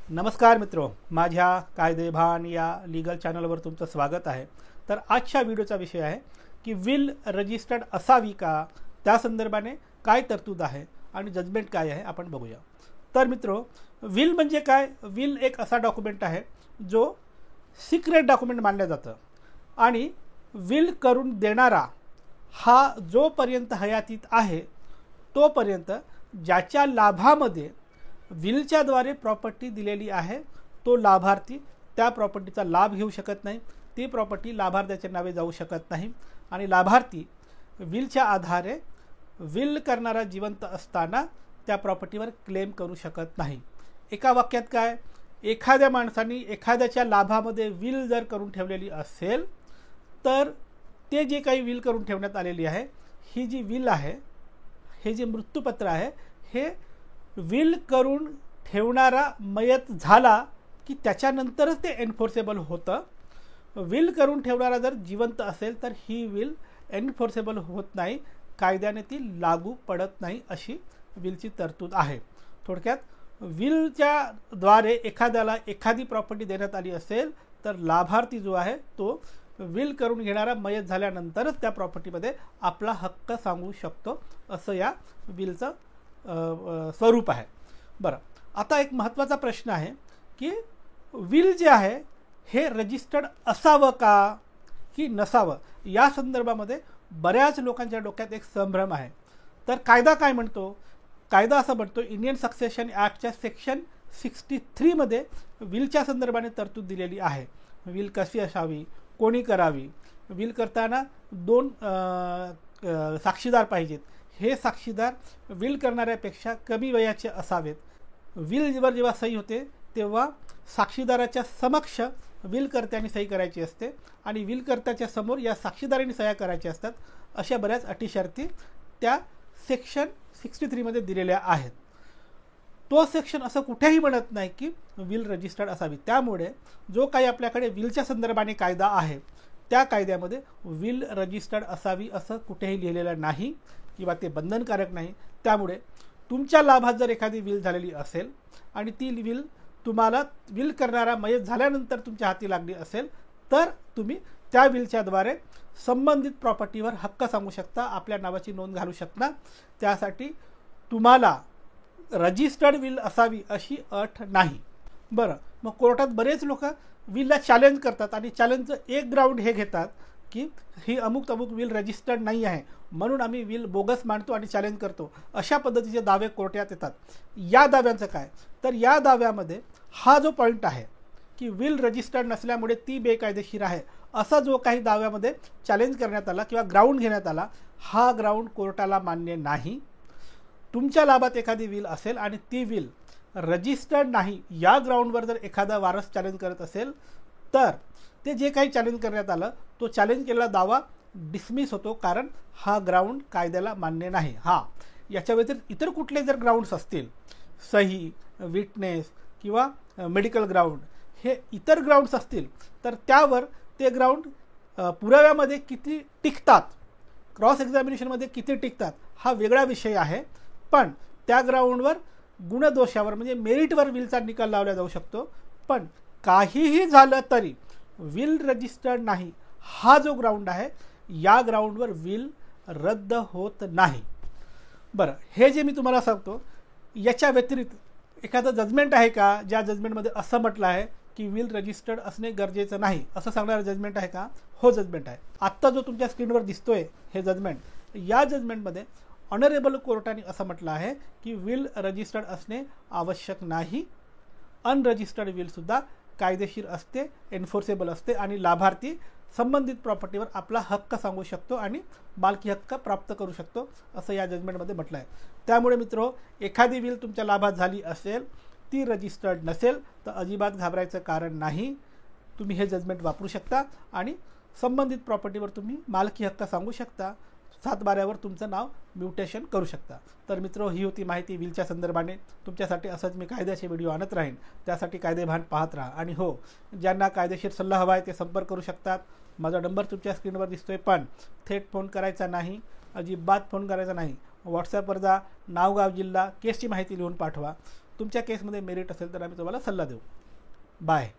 नमस्कार मित्रो, माझ्या कायदेभान या लीगल चॅनलवर तुमचं स्वागत आहे। तर आजच्या व्हिडिओचा विषय आहे की विल रजिस्टर्ड असावी का, त्या संदर्भाने काय तरतूद आहे आणि जजमेंट काय आहे आपण बघूया। तर मित्रो, विल म्हणजे काय? विल एक असा डॉक्युमेंट आहे जो सिक्रेट डॉक्युमेंट मानलं जातं आणि विल करून देणारा हा जोपर्यंत हयातीत आहे तोपर्यंत ज्याच्या लाभामध्ये विलच्या द्वारे प्रॉपर्टी दिलेली आहे तो लाभार्थी त्या प्रॉपर्टीचा लाभ घेऊ शकत नाही, ती प्रॉपर्टी लाभार्थ्याच्या नावे जाऊ शकत नाही आणि लाभार्थी विलच्या आधारे विल करणारा जिवंत असताना त्या प्रॉपर्टीवर क्लेम करू शकत नाही। एका वाक्यात काय? एखाद्या माणसाने एखाद्याच्या लाभामध्ये विल जर करून ठेवलेली असेल तर ते जे काही विल करून ठेवण्यात आलेली आहे, ही जी विल आहे, हे जे मृत्यूपत्र आहे, हे विल करून ठेवणारा मयत झाला की त्याच्यानंतरच ते एन्फोर्सेबल होतं। विल करून ठेवणारा जर जिवंत असेल तर ही विल एन्फोर्सेबल होत नाही, कायद्याने ती लागू पडत नाही, अशी विलची तरतूद आहे। थोडक्यात विलच्या द्वारे एखाद्याला एखादी प्रॉपर्टी देण्यात आली असेल तर लाभार्थी जो आहे तो विल करून घेणारा मयत झाल्यानंतरच त्या प्रॉपर्टीमध्ये आपला हक्क सांगू शकतो, असं या विलचं स्वरूप आहे। बरं, आता एक महत्त्वाचा प्रश्न आहे की विल जे आहे हे रजिस्टर्ड असावं का की नसावं, या संदर्भामध्ये बऱ्याच लोकांच्या डोक्यात एक संभ्रम आहे। तर कायदा काय म्हणतो? कायदा असं म्हणतो, इंडियन सक्सेशन ॲक्टच्या सेक्शन 63 मध्ये विलच्या संदर्भाने तरतूद दिलेली आहे। विल कशी असावी, कोणी करावी, विल करताना 2 साक्षीदार पाहिजेत, हे साक्षीदार विल करणाऱ्यापेक्षा कमी वयाचे असावेत। विलवर जेव्हा सही होते तेव्हा साक्षीदाराच्या समक्ष विलकर्त्याने सही करायची असते आणि विलकर्त्याच्या समोर या साक्षीदारांनी सह्या करायच्या असतात। अशा बऱ्याच अटी शर्ती त्या सेक्शन 63 मध्ये दिलेल्या आहेत। तो सेक्शन असं कुठेही म्हणत नाही की विल रजिस्टर्ड असावी। त्यामुळे जो काही आपल्याकडे विलच्या संदर्भाने कायदा आहे त्या कायद्यामध्ये विल रजिस्टर्ड असावी असं कुठेही लिहिलेलं नाही किंवा ते बंधनकारक नाही। त्यामुळे तुमच्या लाभात जर एखादी विल झालेली असेल आणि ती विल तुम्हाला विल करणारा मयत झाल्यानंतर तुमच्या हाती लागली असेल तर तुम्ही त्या विलच्या द्वारे संबंधित प्रॉपर्टीवर हक्क सांगू शकता, आपल्या नावाची नोंद घालू शकता। त्यासाठी तुम्हाला रजिस्टर्ड विल असावी अशी अट नाही। बरं, मग कोर्टात बरेच लोक विलला चॅलेंज करतात आणि चॅलेंजचं एक ग्राउंड हे घेतात की ही अमुक विल रजिस्टर्ड नाही आहे म्हणून आम्ही विल बोगस मानतो आणि चॅलेंज करतो, अशा पद्धतीचे दावे कोर्टात येतात। या दाव्यांचं काय? तर या दाव्यामध्ये हा जो पॉईंट आहे की विल रजिस्टर्ड नसल्यामुळे ती बेकायदेशीर आहे, असा जो काही दाव्यामध्ये चॅलेंज करण्यात आला किंवा ग्राउंड घेण्यात आला, हा ग्राउंड कोर्टाला मान्य नाही। तुमच्या लाभात एखादी विल असेल आणि ती विल रजिस्टर्ड नाही, या ग्राउंडवर जर एखादा वारस चॅलेंज करत असेल तर ते जे काही चॅलेंज करण्यात आलं तो चॅलेंज केलेला दावा डिसमिस होतो, कारण हा ग्राउंड कायद्याला मान्य नाही। याच्या व्यतिरिक्त इतर कुठले जर ग्राउंड्स असतील, सही, विटनेस किंवा मेडिकल ग्राउंड, हे इतर ग्राउंड्स असतील तर त्यावर ते ग्राउंड पुराव्यामध्ये किती टिकतात, क्रॉस एक्झामिनेशनमध्ये किती टिकतात, हा वेगळा विषय आहे। पण त्या ग्राउंडवर गुणदोषावर म्हणजे मेरिटवर विलचा निकाल लावला जाऊ शकतो। पण काहीही झालं तरी विल रजिस्टर्ड नाही हा जो ग्राउंड आहे, या ग्राउंडवर विल रद्द होत नाही। बरं, हे जे मी तुम्हाला सांगतो याच्या व्यतिरिक्त एखादं जजमेंट आहे का ज्या जजमेंटमध्ये असं म्हटलं आहे की विल रजिस्टर्ड असणे गरजेचं नाही, असं सांगणारं जजमेंट आहे का? हो, जजमेंट आहे। आत्ता जो तुमच्या स्क्रीनवर दिसतोय हे जजमेंट, या जजमेंटमध्ये ऑनरेबल कोर्टाने असं म्हटलं आहे की विल रजिस्टर्ड असणे आवश्यक नाही। अनरजिस्टर्ड विलसुद्धा कायदेशीर असते, एन्फोर्सेबल असते आणि लाभार्थी संबंधित प्रॉपर्टीवर आपला हक्क सांगू शकतो आणि मालकी हक्क प्राप्त करू शकतो, असं या जजमेंटमध्ये म्हटलं आहे। त्यामुळे मित्रो, एखादी विल तुमच्या लाभात झाली असेल, ती रजिस्टर्ड नसेल तर अजिबात घाबरायचं कारण नाही। तुम्ही हे जजमेंट वापरू शकता आणि संबंधित प्रॉपर्टीवर तुम्ही मालकी हक्क सांगू शकता, 7/12वर तुमचं नाव म्युटेशन करू शकता। तर मित्रो, ही होती माहिती विलच्या संदर्भाने। तुमच्यासाठी असंच मी कायद्याचे व्हिडिओ आणत राहीन, त्यासाठी कायदेभान पाहत राहा। आणि हो, ज्यांना कायदेशीर सल्ला हवा आहे ते संपर्क करू शकतात। माझा नंबर तुमच्या स्क्रीनवर दिसतोय, पण थेट फोन करायचा नाही, अजिबात फोन करायचा नाही। व्हॉट्सॲपवर जा, नाव, गाव, जिल्हा, केसची माहिती लिहून पाठवा। तुमच्या केसमध्ये मेरिट असेल तर आम्ही तुम्हाला सल्ला देऊ. बाय.